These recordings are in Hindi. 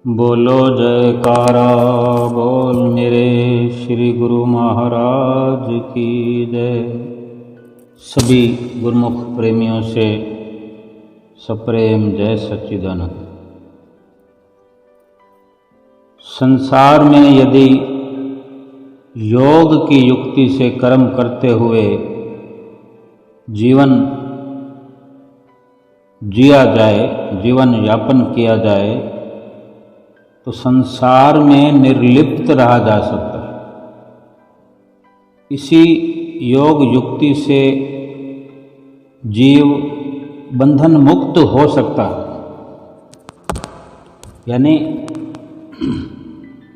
बोलो जयकारा बोल मेरे श्री गुरु महाराज की जय। सभी गुरुमुख प्रेमियों से सप्रेम जय सच्चिदानंद। संसार में यदि योग की युक्ति से कर्म करते हुए जीवन जिया जाए, जीवन यापन किया जाए, तो संसार में निर्लिप्त रहा जा सकता है। इसी योग युक्ति से जीव बंधन मुक्त हो सकता है। यानी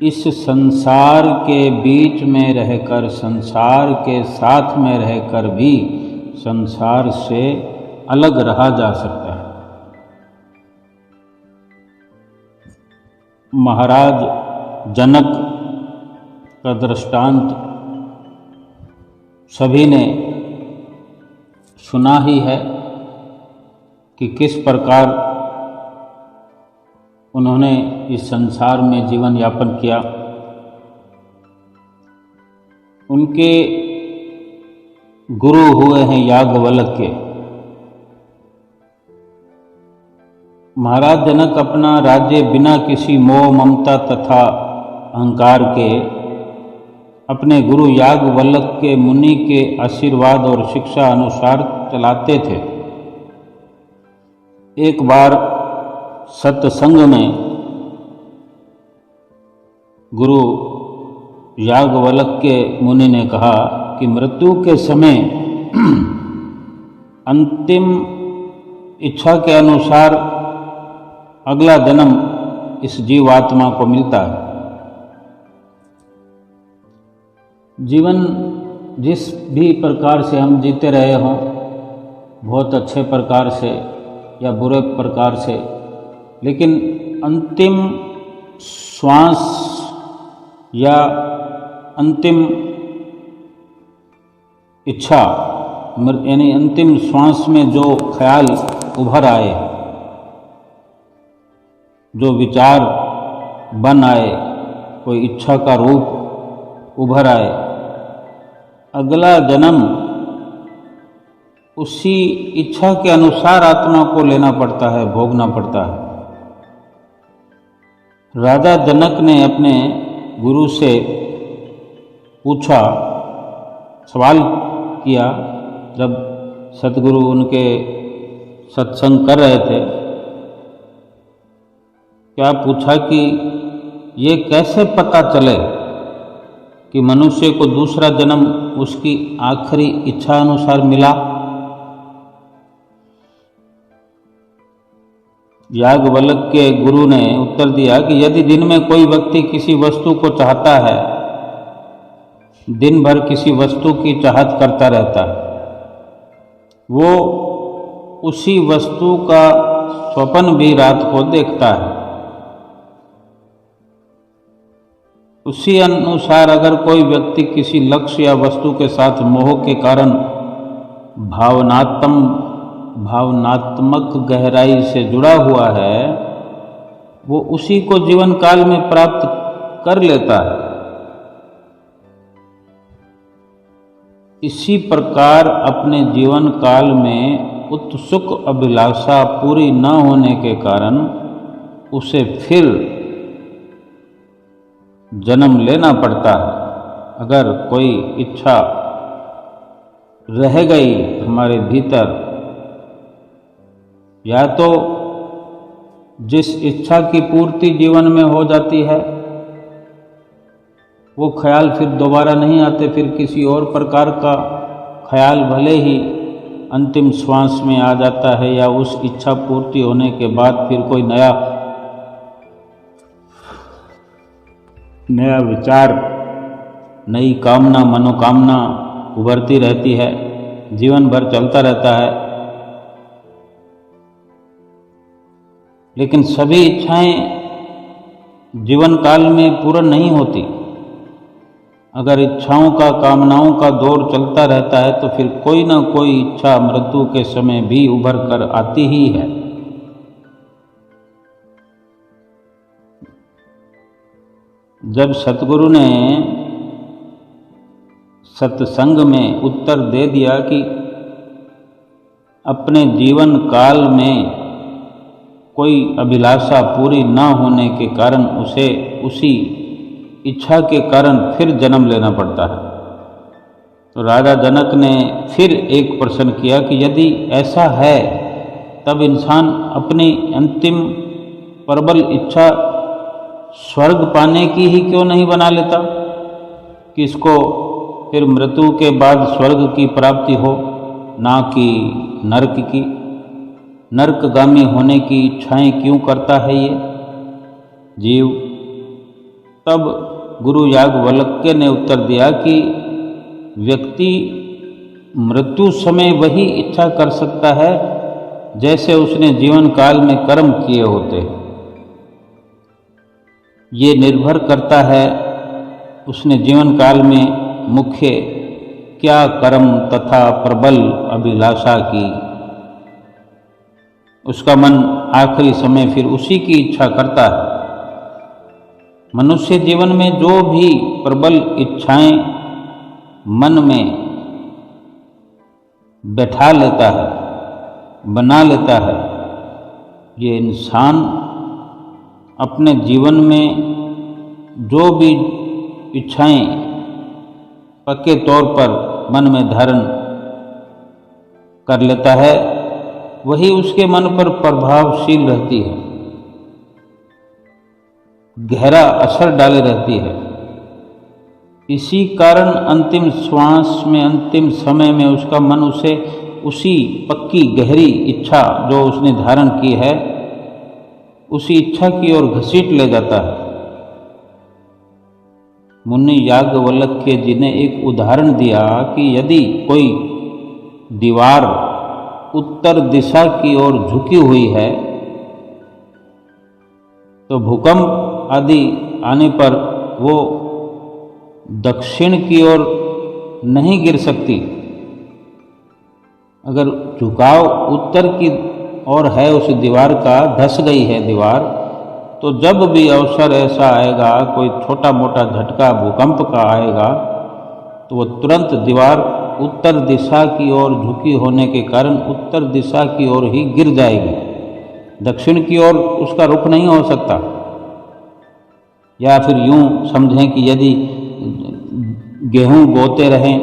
इस संसार के बीच में रहकर, संसार के साथ में रहकर भी संसार से अलग रहा जा सकता है। महाराज जनक का दृष्टांत सभी ने सुना ही है कि किस प्रकार उन्होंने इस संसार में जीवन यापन किया। उनके गुरु हुए हैं याज्ञवल्क्य। महाराज जनक अपना राज्य बिना किसी मोह ममता तथा अहंकार के अपने गुरु याज्ञवल्क्य मुनि के आशीर्वाद और शिक्षा अनुसार चलाते थे। एक बार सत्संग में गुरु याज्ञवल्क्य मुनि ने कहा कि मृत्यु के समय अंतिम इच्छा के अनुसार अगला जन्म इस जीवात्मा को मिलता है। जीवन जिस भी प्रकार से हम जीते रहे हों, बहुत अच्छे प्रकार से या बुरे प्रकार से, लेकिन अंतिम श्वास या अंतिम इच्छा यानी अंतिम श्वास में जो ख्याल उभर आए, जो विचार बन आए, कोई इच्छा का रूप उभर आए, अगला जन्म उसी इच्छा के अनुसार आत्मा को लेना पड़ता है, भोगना पड़ता है। राजा जनक ने अपने गुरु से पूछा, सवाल किया, जब सतगुरु उनके सत्संग कर रहे थे, क्या पूछा कि ये कैसे पता चले कि मनुष्य को दूसरा जन्म उसकी आखिरी इच्छा अनुसार मिला। याज्ञवल्क्य के गुरु ने उत्तर दिया कि यदि दिन में कोई व्यक्ति किसी वस्तु को चाहता है, दिन भर किसी वस्तु की चाहत करता रहता है, वो उसी वस्तु का स्वप्न भी रात को देखता है। उसी अनुसार अगर कोई व्यक्ति किसी लक्ष्य या वस्तु के साथ मोह के कारण भावनात्मक गहराई से जुड़ा हुआ है, वो उसी को जीवन काल में प्राप्त कर लेता है। इसी प्रकार अपने जीवन काल में उत्सुक अभिलाषा पूरी न होने के कारण उसे फिर जन्म लेना पड़ता है। अगर कोई इच्छा रह गई हमारे भीतर, या तो जिस इच्छा की पूर्ति जीवन में हो जाती है वो ख्याल फिर दोबारा नहीं आते, फिर किसी और प्रकार का ख्याल भले ही अंतिम श्वास में आ जाता है, या उस इच्छा पूर्ति होने के बाद फिर कोई नया विचार, नई कामना, मनोकामना उभरती रहती है, जीवन भर चलता रहता है। लेकिन सभी इच्छाएं जीवन काल में पूर्ण नहीं होती। अगर इच्छाओं का, कामनाओं का दौर चलता रहता है तो फिर कोई ना कोई इच्छा मृत्यु के समय भी उभर कर आती ही है। जब सतगुरु ने सत्संग में उत्तर दे दिया कि अपने जीवन काल में कोई अभिलाषा पूरी न होने के कारण उसे उसी इच्छा के कारण फिर जन्म लेना पड़ता है, तो राजा जनक ने फिर एक प्रश्न किया कि यदि ऐसा है तब इंसान अपनी अंतिम प्रबल इच्छा स्वर्ग पाने की ही क्यों नहीं बना लेता कि इसको फिर मृत्यु के बाद स्वर्ग की प्राप्ति हो, ना कि नरक की। नरकगामी होने की इच्छाएं क्यों करता है ये जीव? तब गुरु याज्ञवल्क्य ने उत्तर दिया कि व्यक्ति मृत्यु समय वही इच्छा कर सकता है जैसे उसने जीवन काल में कर्म किए होते हैं। ये निर्भर करता है उसने जीवन काल में मुख्य क्या कर्म तथा प्रबल अभिलाषा की। उसका मन आखिरी समय फिर उसी की इच्छा करता है। मनुष्य जीवन में जो भी प्रबल इच्छाएं मन में बैठा लेता है, बना लेता है, ये इंसान अपने जीवन में जो भी इच्छाएं पक्के तौर पर मन में धारण कर लेता है वही उसके मन पर प्रभावशील रहती है, गहरा असर डाले रहती है। इसी कारण अंतिम श्वास में, अंतिम समय में उसका मन उसे उसी पक्की गहरी इच्छा जो उसने धारण की है उसी इच्छा की ओर घसीट ले जाता है। मुनि याज्ञवल्क्य जी ने एक उदाहरण दिया कि यदि कोई दीवार उत्तर दिशा की ओर झुकी हुई है तो भूकंप आदि आने पर वो दक्षिण की ओर नहीं गिर सकती। अगर झुकाव उत्तर की ओर है उस दीवार का, धस गई है दीवार, तो जब भी अवसर ऐसा आएगा, कोई छोटा मोटा झटका भूकंप का आएगा, तो वो तुरंत दीवार उत्तर दिशा की ओर झुकी होने के कारण उत्तर दिशा की ओर ही गिर जाएगी, दक्षिण की ओर उसका रुख नहीं हो सकता। या फिर यूं समझें कि यदि गेहूं बोते रहें,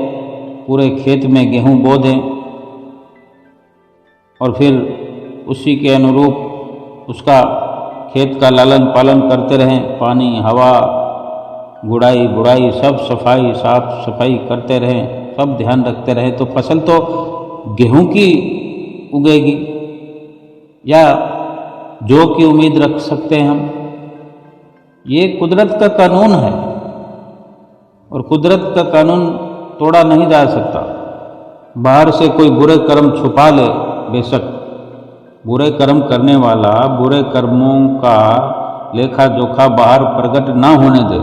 पूरे खेत में गेहूं बो दें और फिर उसी के अनुरूप उसका खेत का लालन पालन करते रहें, पानी, हवा, गुड़ाई बुड़ाई सब सफाई, साफ सफाई करते रहें, सब ध्यान रखते रहें, तो फसल तो गेहूं की उगेगी या जौ की उम्मीद रख सकते हैं हम। ये कुदरत का कानून है और कुदरत का कानून तोड़ा नहीं जा सकता। बाहर से कोई बुरे कर्म छुपा ले, बेशक बुरे कर्म करने वाला बुरे कर्मों का लेखा जोखा बाहर प्रकट ना होने दे,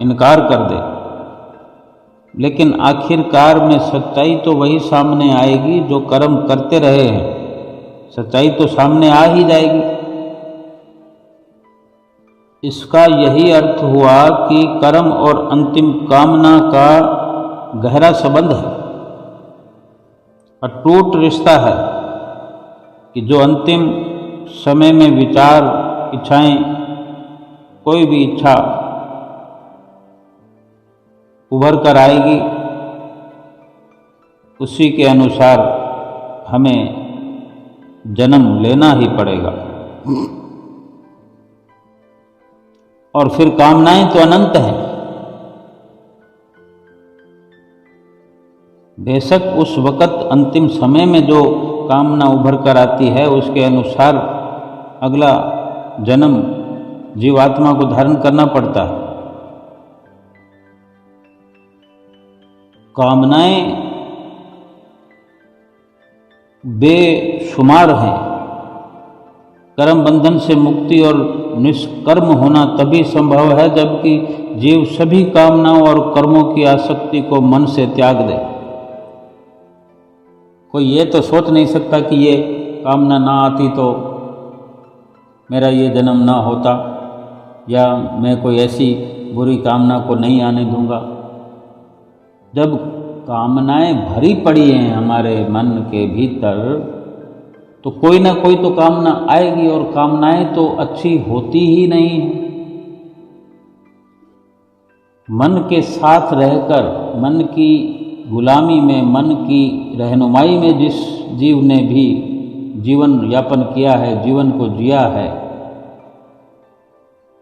इनकार कर दे, लेकिन आखिरकार में सच्चाई तो वही सामने आएगी जो कर्म करते रहे हैं। सच्चाई तो सामने आ ही जाएगी। इसका यही अर्थ हुआ कि कर्म और अंतिम कामना का गहरा संबंध है, अटूट रिश्ता है कि जो अंतिम समय में विचार, इच्छाएं, कोई भी इच्छा उभर कर आएगी, उसी के अनुसार हमें जन्म लेना ही पड़ेगा। और फिर कामनाएं तो अनंत हैं। बेशक उस वक़्त अंतिम समय में जो कामना उभर कर आती है उसके अनुसार अगला जन्म जीवात्मा को धारण करना पड़ता है। कामनाएं बेशुमार हैं। कर्म बंधन से मुक्ति और निष्कर्म होना तभी संभव है जबकि जीव सभी कामनाओं और कर्मों की आसक्ति को मन से त्याग दे। कोई ये तो सोच नहीं सकता कि ये कामना ना आती तो मेरा ये जन्म ना होता, या मैं कोई ऐसी बुरी कामना को नहीं आने दूंगा। जब कामनाएं भरी पड़ी हैं हमारे मन के भीतर, तो कोई ना कोई तो कामना आएगी, और कामनाएं तो अच्छी होती ही नहीं है। मन के साथ रहकर, मन की गुलामी में, मन की रहनुमाई में जिस जीव ने भी जीवन यापन किया है, जीवन को जिया है,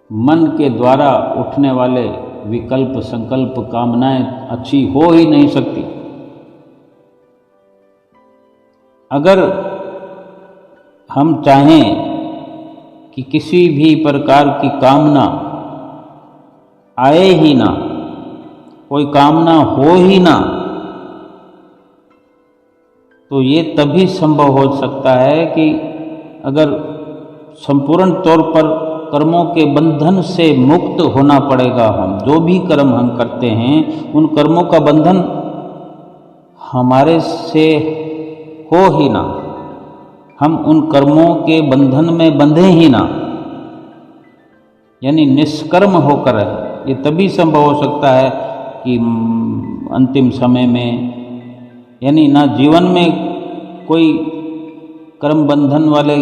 मन के द्वारा उठने वाले विकल्प, संकल्प, कामनाएं अच्छी हो ही नहीं सकती। अगर हम चाहें कि किसी भी प्रकार की कामना आए ही ना, कोई कामना हो ही ना, तो ये तभी संभव हो सकता है कि अगर संपूर्ण तौर पर कर्मों के बंधन से मुक्त होना पड़ेगा। हम जो भी कर्म हम करते हैं, उन कर्मों का बंधन हमारे से हो ही ना, हम उन कर्मों के बंधन में बंधे ही ना, यानी निष्कर्म होकर रहे। ये तभी संभव हो सकता है कि अंतिम समय में, यानी ना जीवन में कोई कर्म बंधन वाले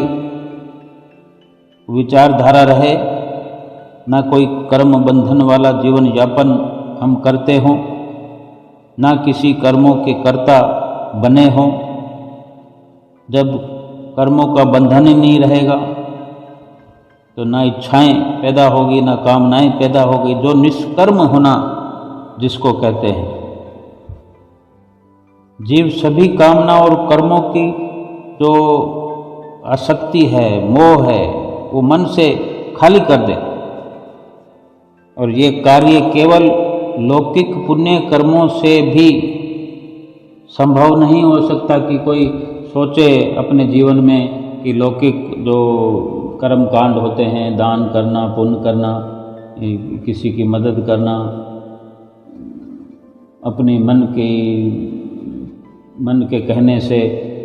विचारधारा रहे, ना कोई कर्म बंधन वाला जीवन यापन हम करते हों, ना किसी कर्मों के कर्ता बने हों। जब कर्मों का बंधन ही नहीं रहेगा तो ना इच्छाएं पैदा होगी, ना कामनाएं पैदा होगी, जो निष्कर्म होना जिसको कहते हैं। जीव सभी कामना और कर्मों की जो आसक्ति है, मोह है, वो मन से खाली कर दे। और ये कार्य केवल लौकिक पुण्य कर्मों से भी संभव नहीं हो सकता कि कोई सोचे अपने जीवन में कि लौकिक जो कर्म कांड होते हैं, दान करना, पुण्य करना, किसी की मदद करना, अपनी मन के कहने से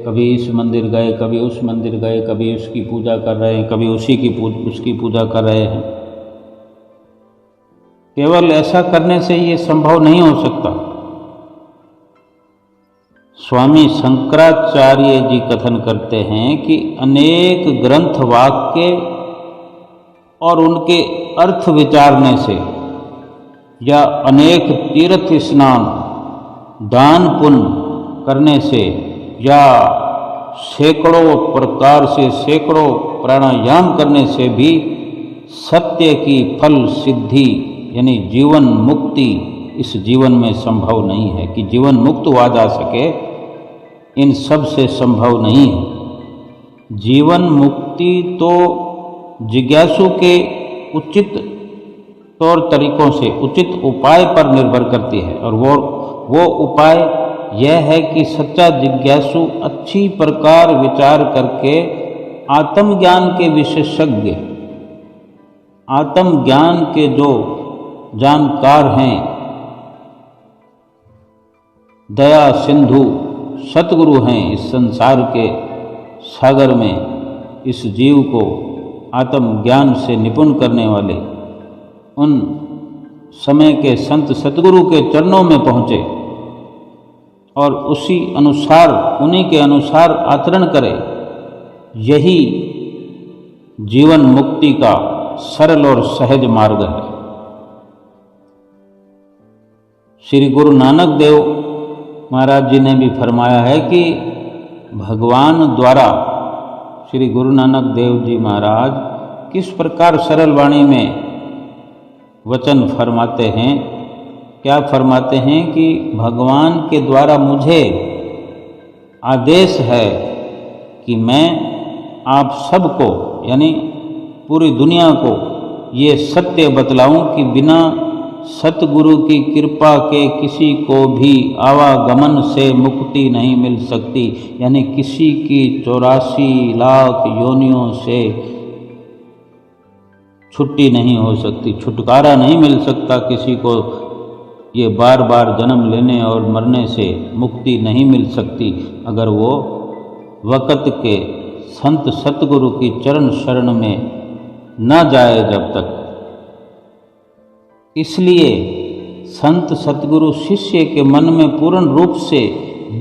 कभी इस मंदिर गए, कभी उस मंदिर गए, कभी उसकी पूजा कर रहे हैं, कभी उसकी पूजा कर रहे हैं। केवल ऐसा करने से ये संभव नहीं हो सकता। स्वामी शंकराचार्य जी कथन करते हैं कि अनेक ग्रंथ, वाक्य और उनके अर्थ विचारने से, या अनेक तीर्थ स्नान, दान पुण्य करने से, या सैकड़ों प्रकार से सैकड़ों प्राणायाम करने से भी सत्य की फल सिद्धि यानी जीवन मुक्ति इस जीवन में संभव नहीं है। कि जीवन मुक्त हुआ जा सके, इन सब से संभव नहीं है। जीवन मुक्ति तो जिज्ञासु के उचित तौर तरीकों से, उचित उपाय पर निर्भर करती है। और वो उपाय यह है कि सच्चा जिज्ञासु अच्छी प्रकार विचार करके आत्मज्ञान के विशेषज्ञ, आत्मज्ञान के जो जानकार हैं, दया सिंधु सतगुरु हैं, इस संसार के सागर में इस जीव को आत्मज्ञान से निपुण करने वाले, उन समय के संत सतगुरु के चरणों में पहुँचे और उसी अनुसार, उन्हीं के अनुसार आचरण करे। यही जीवन मुक्ति का सरल और सहज मार्ग है। श्री गुरु नानक देव महाराज जी ने भी फरमाया है कि भगवान द्वारा श्री गुरु नानक देव जी महाराज किस प्रकार सरल वाणी में वचन फरमाते हैं। क्या फरमाते हैं कि भगवान के द्वारा मुझे आदेश है कि मैं आप सबको, यानी पूरी दुनिया को ये सत्य बतलाऊं कि बिना सतगुरु की कृपा के किसी को भी आवागमन से मुक्ति नहीं मिल सकती। यानी किसी की 84 लाख योनियों से छुट्टी नहीं हो सकती, छुटकारा नहीं मिल सकता किसी को। ये बार बार जन्म लेने और मरने से मुक्ति नहीं मिल सकती अगर वो वक़्त के संत सतगुरु की चरण शरण में न जाए। जब तक इसलिए संत सतगुरु शिष्य के मन में पूर्ण रूप से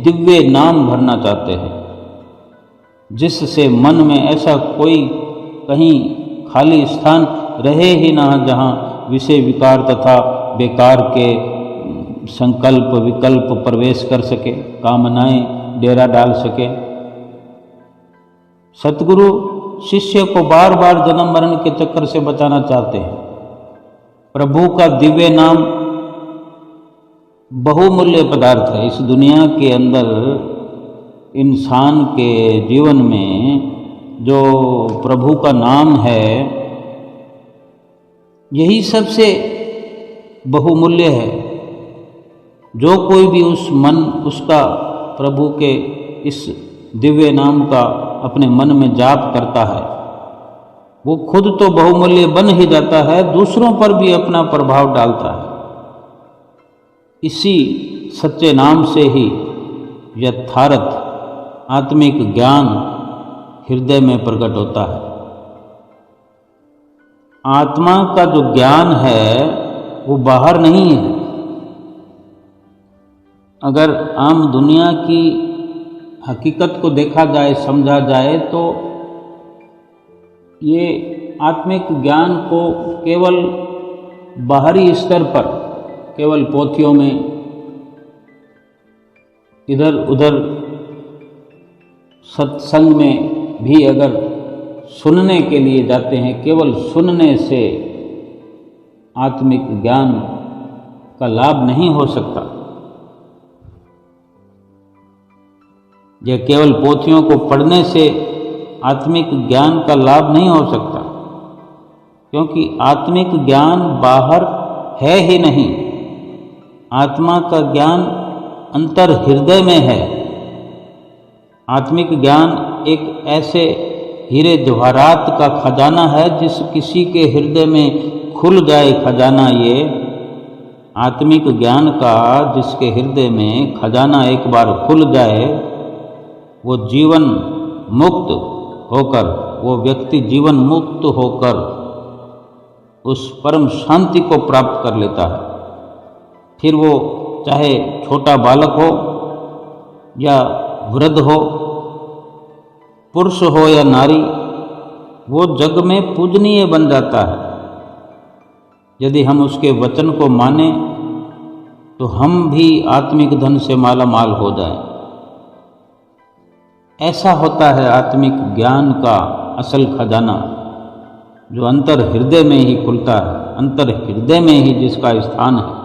दिव्य नाम भरना चाहते हैं, जिससे मन में ऐसा कोई कहीं खाली स्थान रहे ही ना जहाँ विषय विकार तथा बेकार के संकल्प विकल्प प्रवेश कर सके, कामनाएं डेरा डाल सके। सतगुरु शिष्य को बार बार जन्म मरण के चक्कर से बचाना चाहते हैं। प्रभु का दिव्य नाम बहुमूल्य पदार्थ है। इस दुनिया के अंदर इंसान के जीवन में जो प्रभु का नाम है, यही सबसे बहुमूल्य है। जो कोई भी उसका प्रभु के इस दिव्य नाम का अपने मन में जाप करता है, वो खुद तो बहुमूल्य बन ही जाता है, दूसरों पर भी अपना प्रभाव डालता है। इसी सच्चे नाम से ही यथार्थ आत्मिक ज्ञान हृदय में प्रकट होता है। आत्मा का जो ज्ञान है वो बाहर नहीं है। अगर आम दुनिया की हकीकत को देखा जाए, समझा जाए, तो ये आत्मिक ज्ञान को केवल बाहरी स्तर पर, केवल पोथियों में इधर उधर सत्संग में भी अगर सुनने के लिए जाते हैं, केवल सुनने से आत्मिक ज्ञान का लाभ नहीं हो सकता। यह केवल पोथियों को पढ़ने से आत्मिक ज्ञान का लाभ नहीं हो सकता, क्योंकि आत्मिक ज्ञान बाहर है ही नहीं। आत्मा का ज्ञान अंतर हृदय में है। आत्मिक ज्ञान एक ऐसे हीरे जवाहरात का खजाना है, जिस किसी के हृदय में खुल जाए खजाना, ये आत्मिक ज्ञान का जिसके हृदय में खजाना एक बार खुल जाए, वो जीवन मुक्त होकर, वो व्यक्ति जीवन मुक्त होकर उस परम शांति को प्राप्त कर लेता है। फिर वो चाहे छोटा बालक हो या वृद्ध हो, पुरुष हो या नारी, वो जग में पूजनीय बन जाता है। यदि हम उसके वचन को माने तो हम भी आत्मिक धन से माला माल हो जाएं। ऐसा होता है आत्मिक ज्ञान का असल खजाना, जो अंतर हृदय में ही खुलता है, अंतर हृदय में ही जिसका स्थान है।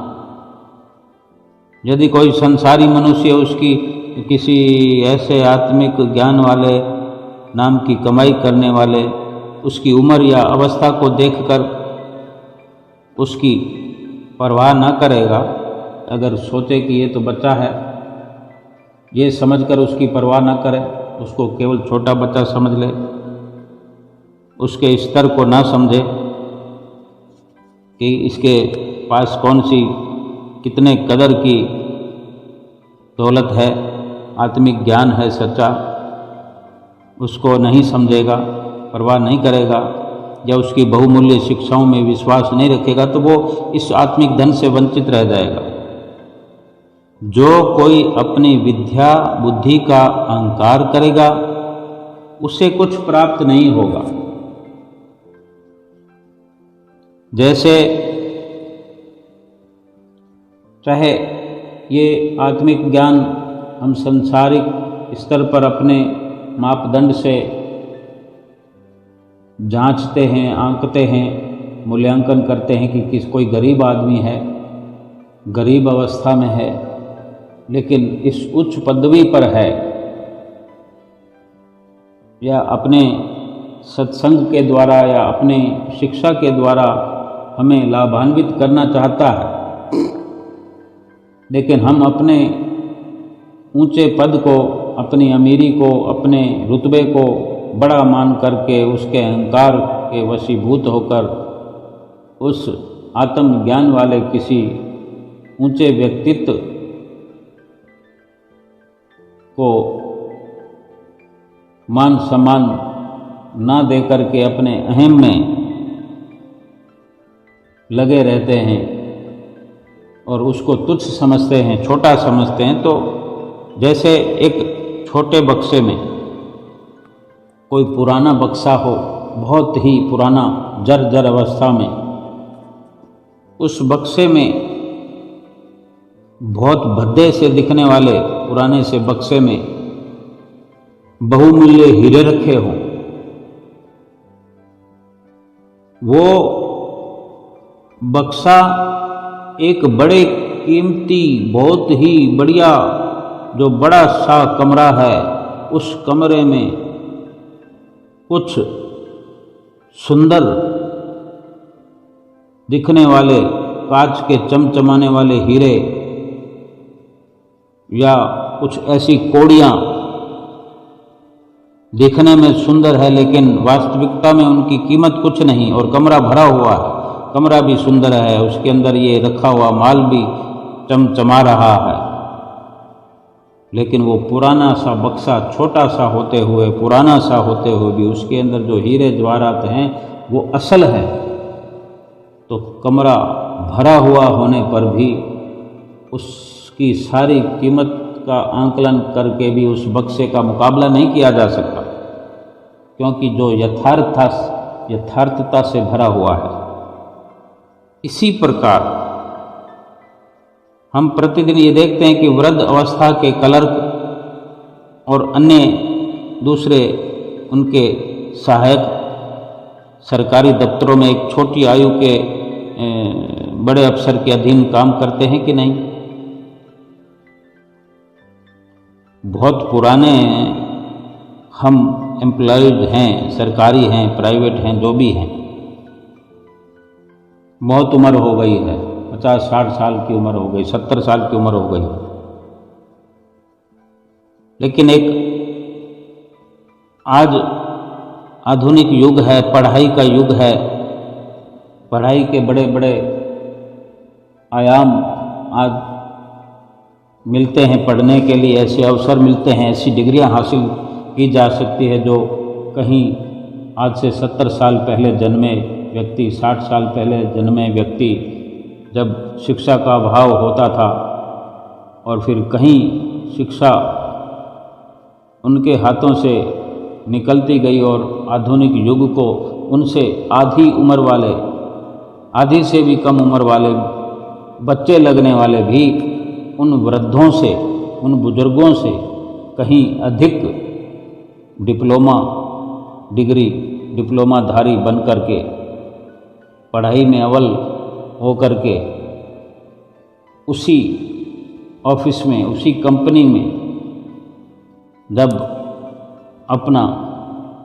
यदि कोई संसारी मनुष्य उसकी किसी ऐसे आत्मिक ज्ञान वाले, नाम की कमाई करने वाले, उसकी उम्र या अवस्था को देखकर उसकी परवाह न करेगा, अगर सोचे कि ये तो बच्चा है, ये समझकर उसकी परवाह न करे, उसको केवल छोटा बच्चा समझ ले, उसके स्तर को ना समझे कि इसके पास कौन सी कितने कदर की दौलत है, आत्मिक ज्ञान है सच्चा, उसको नहीं समझेगा, परवाह नहीं करेगा, या उसकी बहुमूल्य शिक्षाओं में विश्वास नहीं रखेगा, तो वो इस आत्मिक धन से वंचित रह जाएगा। जो कोई अपनी विद्या बुद्धि का अहंकार करेगा, उससे कुछ प्राप्त नहीं होगा। जैसे चाहे ये आत्मिक ज्ञान हम सांसारिक स्तर पर अपने मापदंड से जांचते हैं, आंकते हैं, मूल्यांकन करते हैं कि कोई गरीब आदमी है, गरीब अवस्था में है, लेकिन इस उच्च पदवी पर है, या अपने सत्संग के द्वारा या अपने शिक्षा के द्वारा हमें लाभान्वित करना चाहता है, लेकिन हम अपने ऊंचे पद को, अपनी अमीरी को, अपने रुतबे को बड़ा मान करके उसके अहंकार के वशीभूत होकर उस आत्मज्ञान वाले किसी ऊंचे व्यक्तित्व को मान सम्मान ना दे करके अपने अहम में लगे रहते हैं, और उसको तुच्छ समझते हैं, छोटा समझते हैं। तो जैसे एक छोटे बक्से में कोई पुराना बक्सा हो, बहुत ही पुराना, जर्जर अवस्था में, उस बक्से में बहुत भद्दे से दिखने वाले पुराने से बक्से में बहुमूल्य हीरे रखे हों, वो बक्सा एक बड़े कीमती, बहुत ही बढ़िया, जो बड़ा सा कमरा है, उस कमरे में कुछ सुंदर दिखने वाले कांच के चमचमाने वाले हीरे या कुछ ऐसी कौड़ियाँ दिखने में सुंदर है, लेकिन वास्तविकता में उनकी कीमत कुछ नहीं, और कमरा भरा हुआ है, कमरा भी सुंदर है, उसके अंदर ये रखा हुआ माल भी चमचमा रहा है, लेकिन वो पुराना सा बक्सा, छोटा सा होते हुए, पुराना सा होते हुए भी उसके अंदर जो हीरे जवाहरात हैं वो असल है। तो कमरा भरा हुआ होने पर भी उसकी सारी कीमत का आंकलन करके भी उस बक्से का मुकाबला नहीं किया जा सकता, क्योंकि जो यथार्थता से भरा हुआ है। इसी प्रकार हम प्रतिदिन ये देखते हैं कि वृद्ध अवस्था के क्लर्क और अन्य दूसरे उनके सहायक सरकारी दफ्तरों में एक छोटी आयु के बड़े अफसर के अधीन काम करते हैं कि नहीं। बहुत पुराने हम एम्प्लॉयज हैं, सरकारी हैं, प्राइवेट हैं, जो भी हैं, बहुत उम्र हो गई है, 50-60 साल की उम्र हो गई, 70 साल की उम्र हो गई, लेकिन एक आज आधुनिक युग है, पढ़ाई का युग है, पढ़ाई के बड़े बड़े आयाम आज मिलते हैं, पढ़ने के लिए ऐसे अवसर मिलते हैं, ऐसी डिग्रियां हासिल की जा सकती है जो कहीं आज से 70 साल पहले जन्मे व्यक्ति, 60 साल पहले जन्मे व्यक्ति, जब शिक्षा का अभाव होता था और फिर कहीं शिक्षा उनके हाथों से निकलती गई और आधुनिक युग को उनसे आधी उम्र वाले, आधी से भी कम उम्र वाले बच्चे लगने वाले भी उन वृद्धों से, उन बुजुर्गों से कहीं अधिक डिप्लोमाधारी बन करके, पढ़ाई में अव्वल हो करके उसी ऑफिस में, उसी कंपनी में जब अपना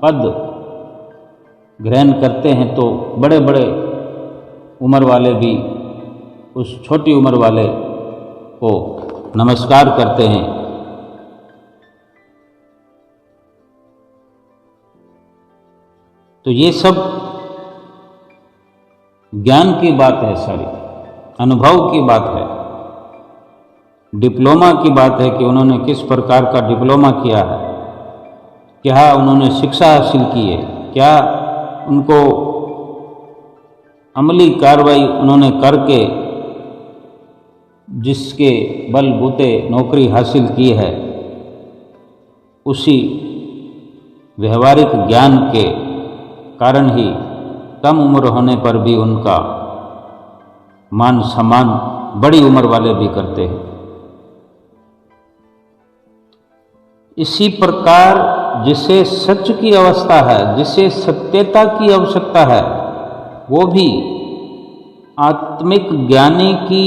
पद ग्रहण करते हैं तो बड़े बड़े उम्र वाले भी उस छोटी उम्र वाले को नमस्कार करते हैं। तो ये सब ज्ञान की बात है, सारी अनुभव की बात है, डिप्लोमा की बात है कि उन्होंने किस प्रकार का डिप्लोमा किया है, क्या उन्होंने शिक्षा हासिल की है, क्या उनको अमली कार्रवाई उन्होंने करके जिसके बलबूते नौकरी हासिल की है, उसी व्यवहारिक ज्ञान के कारण ही कम उम्र होने पर भी उनका मान सम्मान बड़ी उम्र वाले भी करते हैं। इसी प्रकार जिसे सच की अवस्था है, जिसे सत्यता की आवश्यकता है, वो भी आत्मिक ज्ञानी की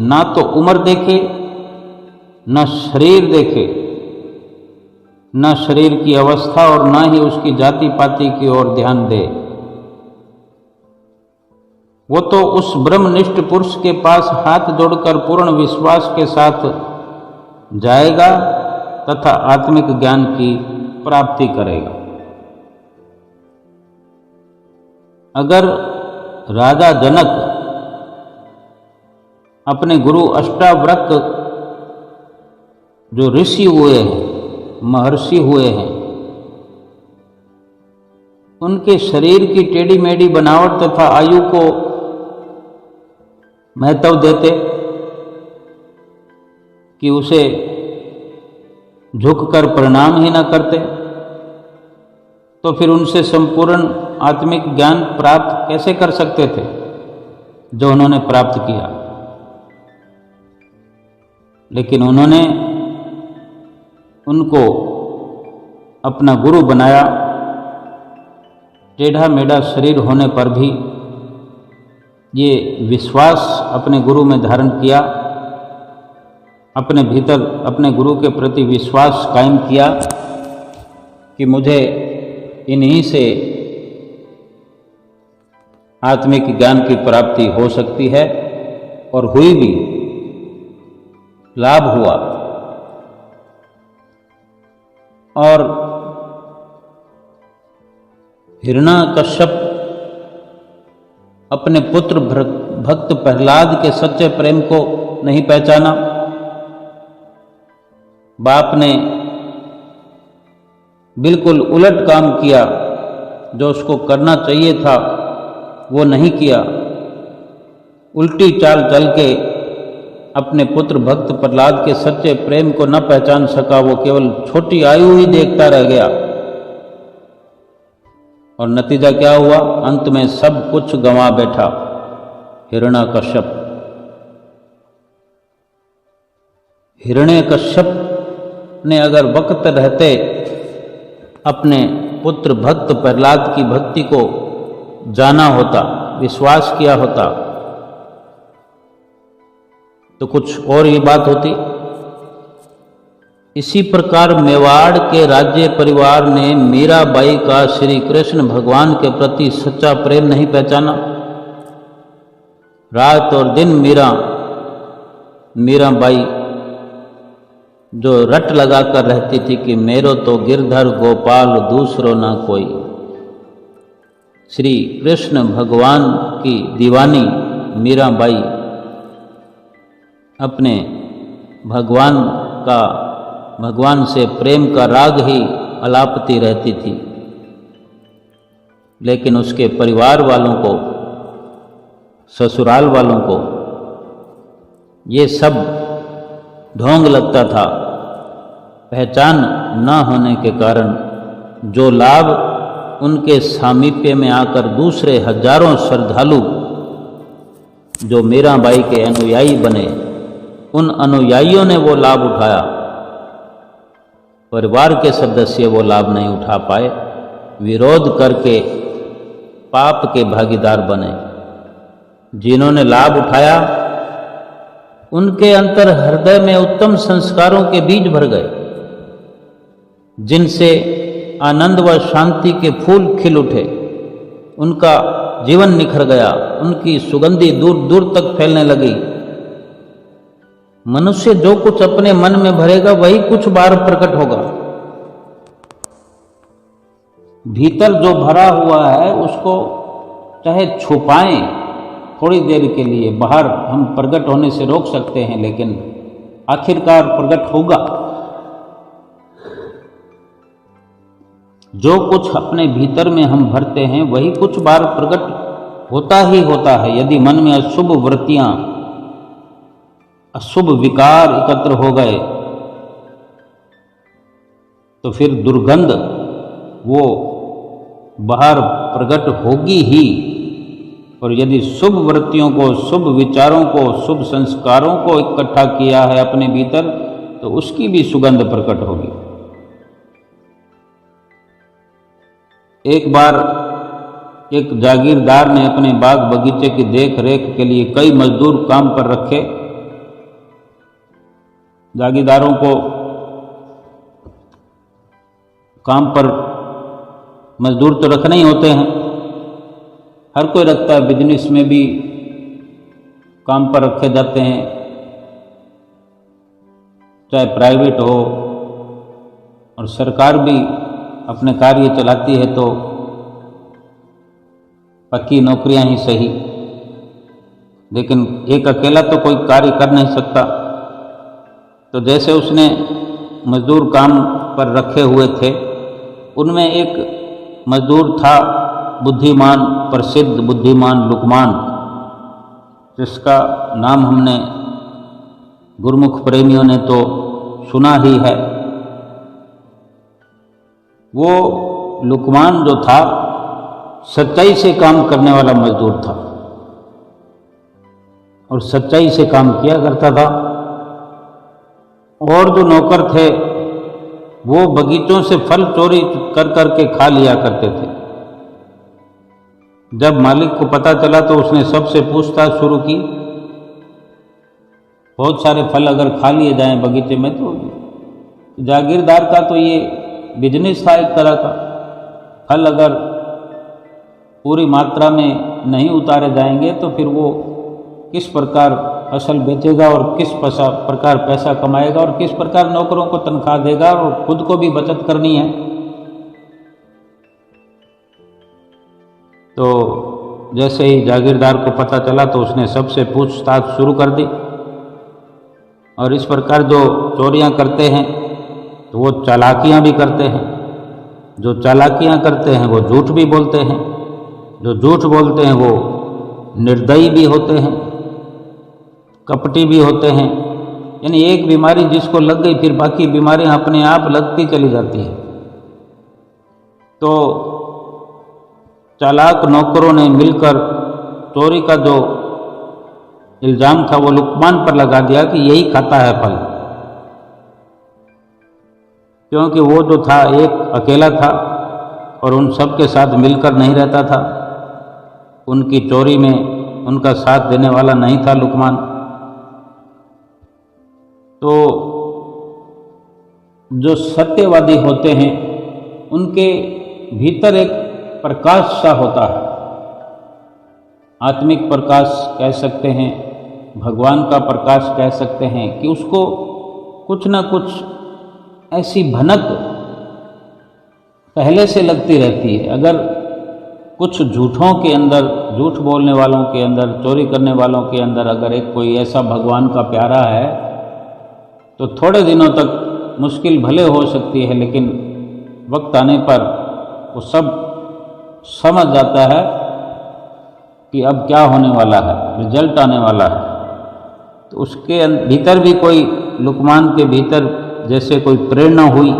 ना तो उम्र देखे, न शरीर देखे, न शरीर की अवस्था और ना ही उसकी जाति पाति की ओर ध्यान दे। वो तो उस ब्रह्मनिष्ठ पुरुष के पास हाथ जोड़कर पूर्ण विश्वास के साथ जाएगा तथा आत्मिक ज्ञान की प्राप्ति करेगा। अगर राजा जनक अपने गुरु अष्टावक्र जो ऋषि हुए हैं, महर्षि हुए हैं, उनके शरीर की टेढ़ी मेढ़ी बनावट तथा आयु को महत्व देते कि उसे झुककर प्रणाम ही न करते, तो फिर उनसे संपूर्ण आत्मिक ज्ञान प्राप्त कैसे कर सकते थे जो उन्होंने प्राप्त किया। लेकिन उन्होंने उनको अपना गुरु बनाया। टेढ़ा मेढ़ा शरीर होने पर भी ये विश्वास अपने गुरु में धारण किया, अपने भीतर अपने गुरु के प्रति विश्वास कायम किया कि मुझे इन्हीं से आत्मिक ज्ञान की प्राप्ति हो सकती है, और हुई भी, लाभ हुआ। और हिरण्यकश्यप अपने पुत्र भक्त प्रहलाद के सच्चे प्रेम को नहीं पहचाना। बाप ने बिल्कुल उलट काम किया, जो उसको करना चाहिए था वो नहीं किया। उल्टी चाल चल के अपने पुत्र भक्त प्रहलाद के सच्चे प्रेम को न पहचान सका। वो केवल छोटी आयु ही देखता रह गया, और नतीजा क्या हुआ? अंत में सब कुछ गंवा बैठा हिरण्यकश्यप। हिरण्यकश्यप ने अगर वक्त रहते अपने पुत्र भक्त प्रहलाद की भक्ति को जाना होता, विश्वास किया होता, तो कुछ और ये बात होती। इसी प्रकार मेवाड़ के राज्य परिवार ने मीराबाई का श्री कृष्ण भगवान के प्रति सच्चा प्रेम नहीं पहचाना। रात और दिन मीराबाई जो रट लगा कर रहती थी कि मेरो तो गिरधर गोपाल दूसरो ना कोई। श्री कृष्ण भगवान की दीवानी मीराबाई अपने भगवान से प्रेम का राग ही अलापती रहती थी। लेकिन उसके परिवार वालों को, ससुराल वालों को ये सब ढोंग लगता था। पहचान न होने के कारण जो लाभ उनके सामीप्य में आकर दूसरे हजारों श्रद्धालु जो मीराबाई के अनुयायी बने, उन अनुयायियों ने वो लाभ उठाया, परिवार के सदस्य वो लाभ नहीं उठा पाए। विरोध करके पाप के भागीदार बने। जिन्होंने लाभ उठाया उनके अंतर हृदय में उत्तम संस्कारों के बीज भर गए, जिनसे आनंद व शांति के फूल खिल उठे। उनका जीवन निखर गया, उनकी सुगंधी दूर दूर तक फैलने लगी। मनुष्य जो कुछ अपने मन में भरेगा वही कुछ बाहर प्रकट होगा। भीतर जो भरा हुआ है उसको चाहे छुपाएं थोड़ी देर के लिए, बाहर हम प्रकट होने से रोक सकते हैं, लेकिन आखिरकार प्रकट होगा। जो कुछ अपने भीतर में हम भरते हैं वही कुछ बार प्रकट होता ही होता है। यदि मन में अशुभ वृत्तियां, अशुभ विकार एकत्र हो गए तो फिर दुर्गंध वो बाहर प्रकट होगी ही। और यदि शुभ वृत्तियों को, शुभ विचारों को, शुभ संस्कारों को इकट्ठा किया है अपने भीतर, तो उसकी भी सुगंध प्रकट होगी। एक बार एक जागीरदार ने अपने बाग बगीचे की देख रेख के लिए कई मजदूर काम पर रखे। जागीरदारों को काम पर मजदूर तो रखने ही होते हैं, हर कोई रखता है। बिजनेस में भी काम पर रखे जाते हैं, चाहे प्राइवेट हो, और सरकार भी अपने कार्य चलाती है तो पक्की नौकरियां ही सही। लेकिन एक अकेला तो कोई कार्य कर नहीं सकता। तो जैसे उसने मजदूर काम पर रखे हुए थे, उनमें एक मजदूर था बुद्धिमान, प्रसिद्ध बुद्धिमान लुकमान, जिसका नाम हमने गुरुमुख प्रेमियों ने तो सुना ही है। वो लुकमान जो था सच्चाई से काम करने वाला मजदूर था और सच्चाई से काम किया करता था। और जो नौकर थे वो बगीचों से फल चोरी कर करके खा लिया करते थे। जब मालिक को पता चला तो उसने सबसे पूछताछ शुरू की। बहुत सारे फल अगर खा लिए जाएं बगीचे में तो जागीरदार का तो ये बिजनेस था एक तरह का। फल अगर पूरी मात्रा में नहीं उतारे जाएंगे तो फिर वो किस प्रकार फसल बेचेगा और किस प्रकार पैसा कमाएगा और किस प्रकार नौकरों को तनख्वाह देगा और खुद को भी बचत करनी है। तो जैसे ही जागीरदार को पता चला तो उसने सबसे पूछताछ शुरू कर दी। और इस प्रकार जो चोरियां करते हैं तो वो चालाकियां भी करते हैं। जो चालाकियां करते हैं वो झूठ भी बोलते हैं। जो झूठ बोलते हैं वो निर्दयी भी होते हैं, कपटी भी होते हैं। यानी एक बीमारी जिसको लग गई फिर बाकी बीमारियां अपने आप लगती चली जाती है। तो चालाक नौकरों ने मिलकर चोरी का जो इल्जाम था वो लुकमान पर लगा दिया कि यही खाता है फल। क्योंकि वो जो था एक अकेला था और उन सब के साथ मिलकर नहीं रहता था। उनकी चोरी में उनका साथ देने वाला नहीं था लुकमान। तो जो सत्यवादी होते हैं उनके भीतर एक प्रकाश सा होता है। आत्मिक प्रकाश कह सकते हैं, भगवान का प्रकाश कह सकते हैं कि उसको कुछ ना कुछ ऐसी भनक पहले से लगती रहती है। अगर कुछ झूठों के अंदर, झूठ बोलने वालों के अंदर, चोरी करने वालों के अंदर अगर एक कोई ऐसा भगवान का प्यारा है तो थोड़े दिनों तक मुश्किल भले हो सकती है, लेकिन वक्त आने पर वो सब समझ जाता है कि अब क्या होने वाला है, रिजल्ट आने वाला है। तो उसके भीतर भी कोई, लुकमान के भीतर जैसे कोई प्रेरणा हुई।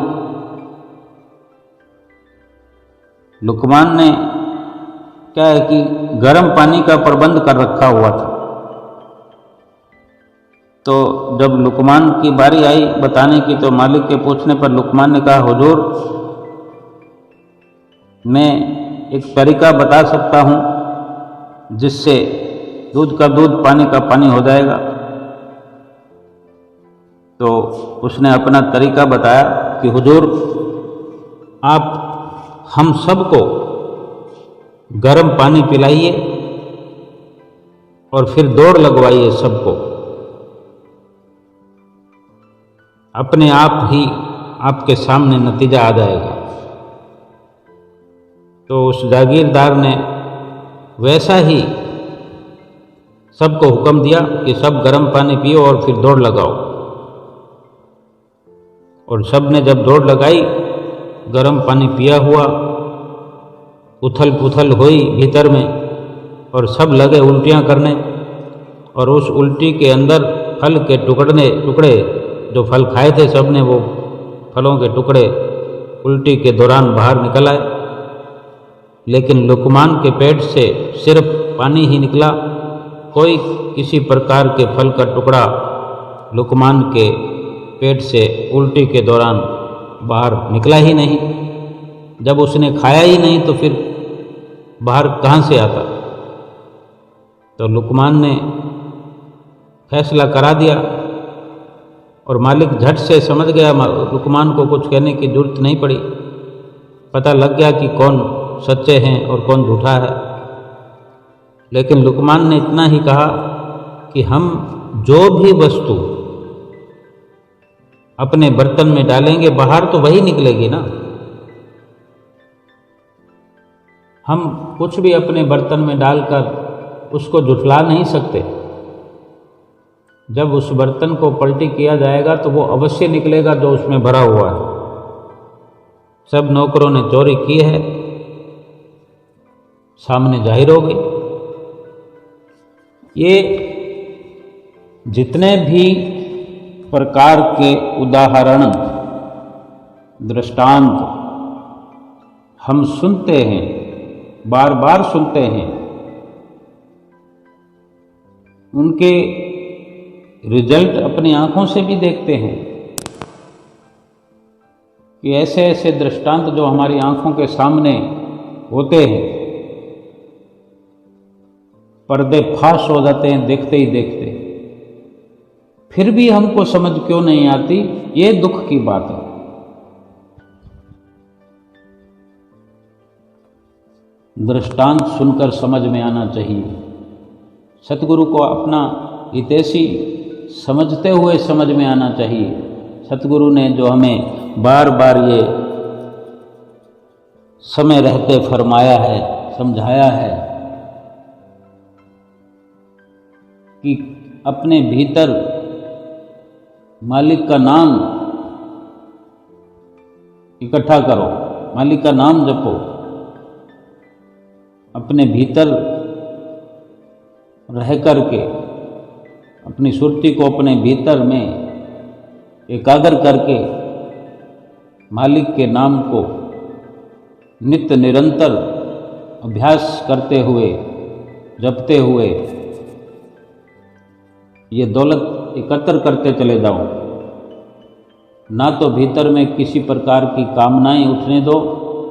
लुकमान ने क्या है कि गर्म पानी का प्रबंध कर रखा हुआ था। तो जब लुकमान की बारी आई बताने की तो मालिक के पूछने पर लुकमान ने कहा, हुजूर मैं एक तरीका बता सकता हूँ जिससे दूध का दूध, पानी का पानी हो जाएगा। तो उसने अपना तरीका बताया कि हुजूर आप हम सबको गर्म पानी पिलाइए और फिर दौड़ लगवाइए सबको। अपने आप ही आपके सामने नतीजा आ जाएगा। तो उस जागीरदार ने वैसा ही सबको हुक्म दिया कि सब गर्म पानी पियो और फिर दौड़ लगाओ। और सब ने जब दौड़ लगाई, गर्म पानी पिया हुआ, उथल पुथल हुई भीतर में और सब लगे उल्टियां करने। और उस उल्टी के अंदर फल के टुकड़े जो फल खाए थे सब ने, वो फलों के टुकड़े उल्टी के दौरान बाहर निकल आए। लेकिन लुकमान के पेट से सिर्फ पानी ही निकला। कोई किसी प्रकार के फल का टुकड़ा लुकमान के पेट से उल्टी के दौरान बाहर निकला ही नहीं। जब उसने खाया ही नहीं तो फिर बाहर कहाँ से आता। तो लुकमान ने फैसला करा दिया और मालिक झट से समझ गया। लुकमान को कुछ कहने की जरूरत नहीं पड़ी, पता लग गया कि कौन सच्चे हैं और कौन झूठा है। लेकिन लुकमान ने इतना ही कहा कि हम जो भी वस्तु अपने बर्तन में डालेंगे बाहर तो वही निकलेगी ना। हम कुछ भी अपने बर्तन में डालकर उसको जुटला नहीं सकते। जब उस बर्तन को पलटी किया जाएगा तो वो अवश्य निकलेगा जो उसमें भरा हुआ है। सब नौकरों ने चोरी की है, सामने जाहिर हो गई। ये जितने भी प्रकार के उदाहरण, दृष्टांत हम सुनते हैं, बार बार सुनते हैं, उनके रिजल्ट अपनी आंखों से भी देखते हैं कि ऐसे ऐसे दृष्टांत जो हमारी आंखों के सामने होते हैं, पर्दे फाश हो जाते हैं देखते ही देखते, फिर भी हमको समझ क्यों नहीं आती, ये दुख की बात है। दृष्टांत सुनकर समझ में आना चाहिए। सतगुरु को अपना हितैषी समझते हुए समझ में आना चाहिए। सतगुरु ने जो हमें बार बार ये समय रहते फरमाया है, समझाया है कि अपने भीतर मालिक का नाम इकट्ठा करो, मालिक का नाम जपो, अपने भीतर रह करके अपनी सुरती को अपने भीतर में एकाग्र करके मालिक के नाम को नित्य निरंतर अभ्यास करते हुए, जपते हुए ये दौलत एकत्र करते चले जाओ। ना तो भीतर में किसी प्रकार की कामनाएं उठने दो,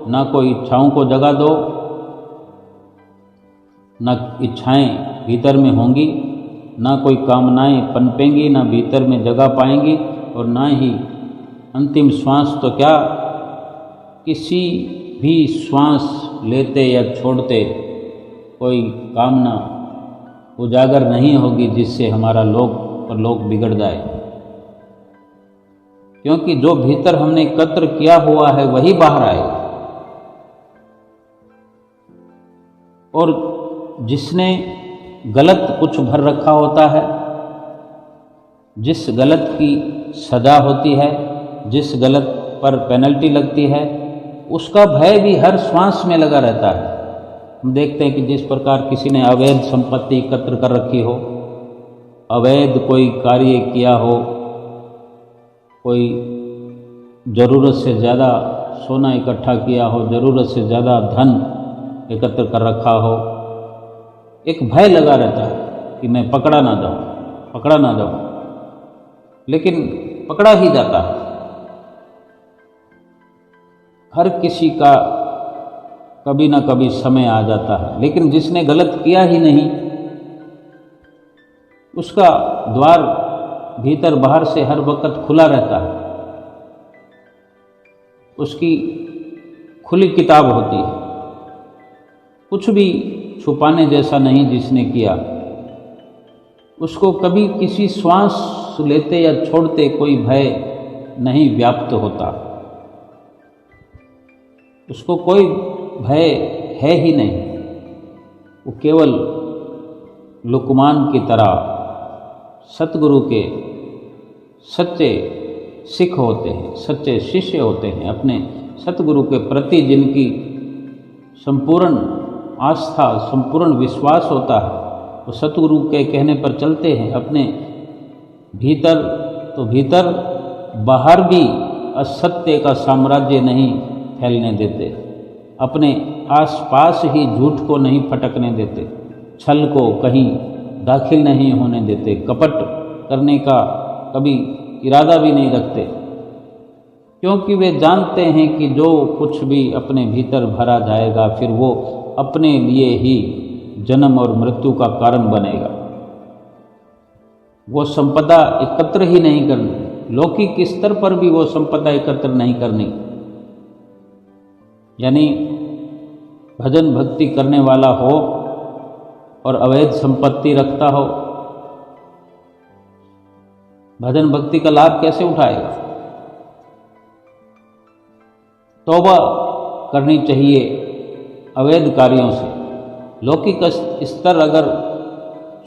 ना कोई इच्छाओं को जगा दो, ना इच्छाएं भीतर में होंगी, ना कोई कामनाएं पनपेंगी, ना भीतर में जगह पाएंगी, और ना ही अंतिम श्वास तो क्या, किसी भी श्वास लेते या छोड़ते कोई कामना उजागर नहीं होगी जिससे हमारा लोक परलोक बिगड़ जाए। क्योंकि जो भीतर हमने एकत्र किया हुआ है वही बाहर आएगा। और जिसने गलत कुछ भर रखा होता है, जिस गलत की सजा होती है, जिस गलत पर पेनल्टी लगती है, उसका भय भी हर श्वास में लगा रहता है। हम देखते हैं कि जिस प्रकार किसी ने अवैध संपत्ति एकत्र कर रखी हो, अवैध कोई कार्य किया हो, कोई ज़रूरत से ज़्यादा सोना इकट्ठा किया हो, ज़रूरत से ज़्यादा धन एकत्र कर रखा हो, एक भय लगा रहता है कि मैं पकड़ा ना जाऊं, पकड़ा ना जाऊं, लेकिन पकड़ा ही जाता है। हर किसी का कभी ना कभी समय आ जाता है, लेकिन जिसने गलत किया ही नहीं, उसका द्वार भीतर बाहर से हर वक्त खुला रहता है, उसकी खुली किताब होती है, कुछ भी छुपाने जैसा नहीं जिसने किया। उसको कभी किसी श्वास लेते या छोड़ते कोई भय नहीं व्याप्त होता, उसको कोई भय है ही नहीं। वो केवल लुकमान की तरह सतगुरु के सच्चे सिख होते हैं, सच्चे शिष्य होते हैं। अपने सतगुरु के प्रति जिनकी संपूर्ण आस्था, संपूर्ण विश्वास होता है, वो सतगुरु के कहने पर चलते हैं। अपने भीतर तो भीतर, बाहर भी असत्य का साम्राज्य नहीं फैलने देते, अपने आसपास ही झूठ को नहीं फटकने देते, छल को कहीं दाखिल नहीं होने देते, कपट करने का कभी इरादा भी नहीं रखते, क्योंकि वे जानते हैं कि जो कुछ भी अपने भीतर भरा जाएगा फिर वो अपने लिए ही जन्म और मृत्यु का कारण बनेगा। वो संपदा एकत्र ही नहीं करनी, लौकिक स्तर पर भी वो संपदा एकत्र नहीं करनी। यानी भजन भक्ति करने वाला हो और अवैध संपत्ति रखता हो, भजन भक्ति का लाभ कैसे उठाएगा? तौबा करनी चाहिए अवैध कार्यों से। लौकिक स्तर अगर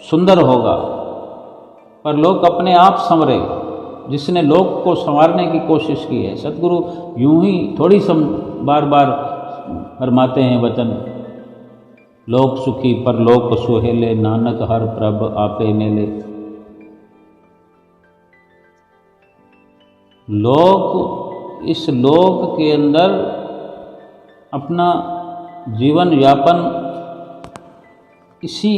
सुंदर होगा पर लोग अपने आप संवरे, जिसने लोक को संवारने की कोशिश की है। सतगुरु यूं ही थोड़ी बार बार फरमाते हैं वचन, लोक सुखी पर लोक सुहेले, नानक हर प्रभ आपे मेले। लोग इस लोक के अंदर अपना जीवन यापन इसी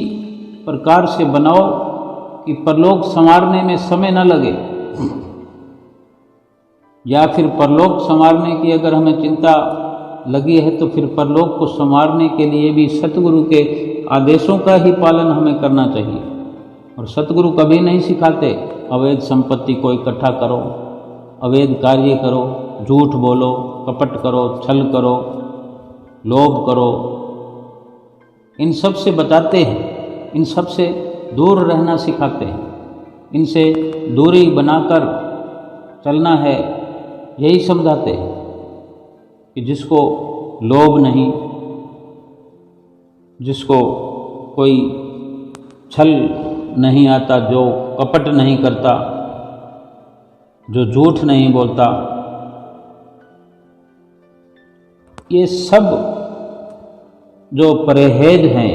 प्रकार से बनाओ कि परलोक संवारने में समय न लगे, या फिर परलोक संवारने की अगर हमें चिंता लगी है तो फिर परलोक को संवारने के लिए भी सतगुरु के आदेशों का ही पालन हमें करना चाहिए। और सतगुरु कभी नहीं सिखाते अवैध संपत्ति को इकट्ठा करो, अवैध कार्य करो, झूठ बोलो, कपट करो, छल करो, लोभ करो। इन सब से बताते हैं, इन सब से दूर रहना सिखाते हैं, इनसे दूरी बनाकर चलना है, यही समझाते हैं कि जिसको लोभ नहीं, जिसको कोई छल नहीं आता, जो कपट नहीं करता, जो झूठ नहीं बोलता, ये सब जो परहेज हैं,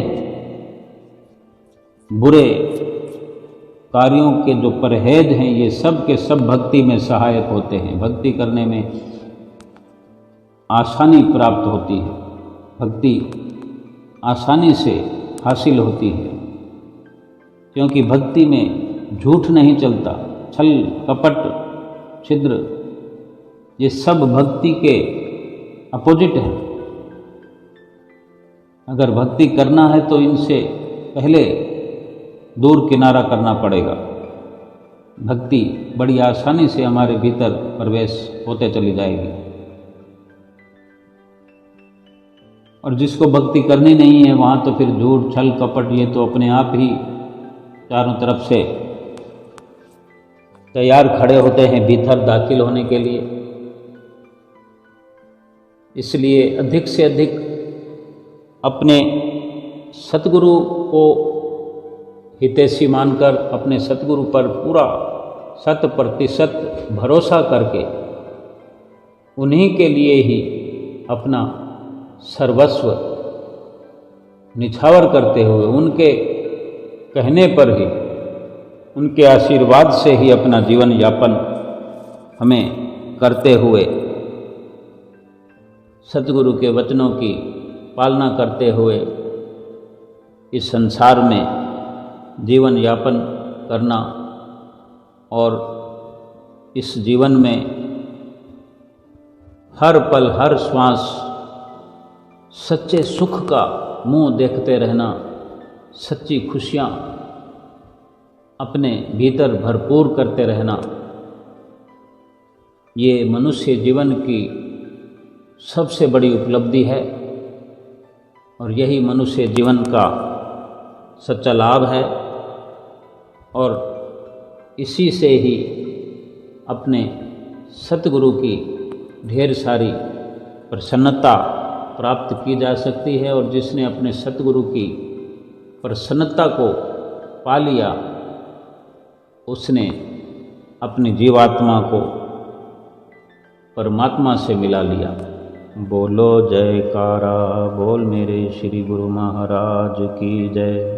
बुरे कार्यों के जो परहेज हैं, ये सब के सब भक्ति में सहायक होते हैं। भक्ति करने में आसानी प्राप्त होती है, भक्ति आसानी से हासिल होती है, क्योंकि भक्ति में झूठ नहीं चलता, छल कपट छिद्र ये सब भक्ति के अपोजिट है। अगर भक्ति करना है तो इनसे पहले दूर किनारा करना पड़ेगा। भक्ति बड़ी आसानी से हमारे भीतर प्रवेश होते चली जाएगी। और जिसको भक्ति करनी नहीं है वहाँ तो फिर झूठ छल कपट ये तो अपने आप ही चारों तरफ से तैयार खड़े होते हैं भीतर दाखिल होने के लिए। इसलिए अधिक से अधिक अपने सतगुरु को हितैषी मानकर, अपने सतगुरु पर पूरा 100% भरोसा करके उन्हीं के लिए ही अपना सर्वस्व निछावर करते हुए, उनके कहने पर ही, उनके आशीर्वाद से ही अपना जीवन यापन हमें करते हुए, सतगुरु के वचनों की पालना करते हुए इस संसार में जीवन यापन करना और इस जीवन में हर पल हर श्वास सच्चे सुख का मुंह देखते रहना, सच्ची खुशियाँ अपने भीतर भरपूर करते रहना, ये मनुष्य जीवन की सबसे बड़ी उपलब्धि है। और यही मनुष्य जीवन का सच्चा लाभ है। और इसी से ही अपने सतगुरु की ढेर सारी प्रसन्नता प्राप्त की जा सकती है। और जिसने अपने सतगुरु की प्रसन्नता को पा लिया, उसने अपनी जीवात्मा को परमात्मा से मिला लिया। बोलो जयकारा, बोल मेरे श्री गुरु महाराज की जय।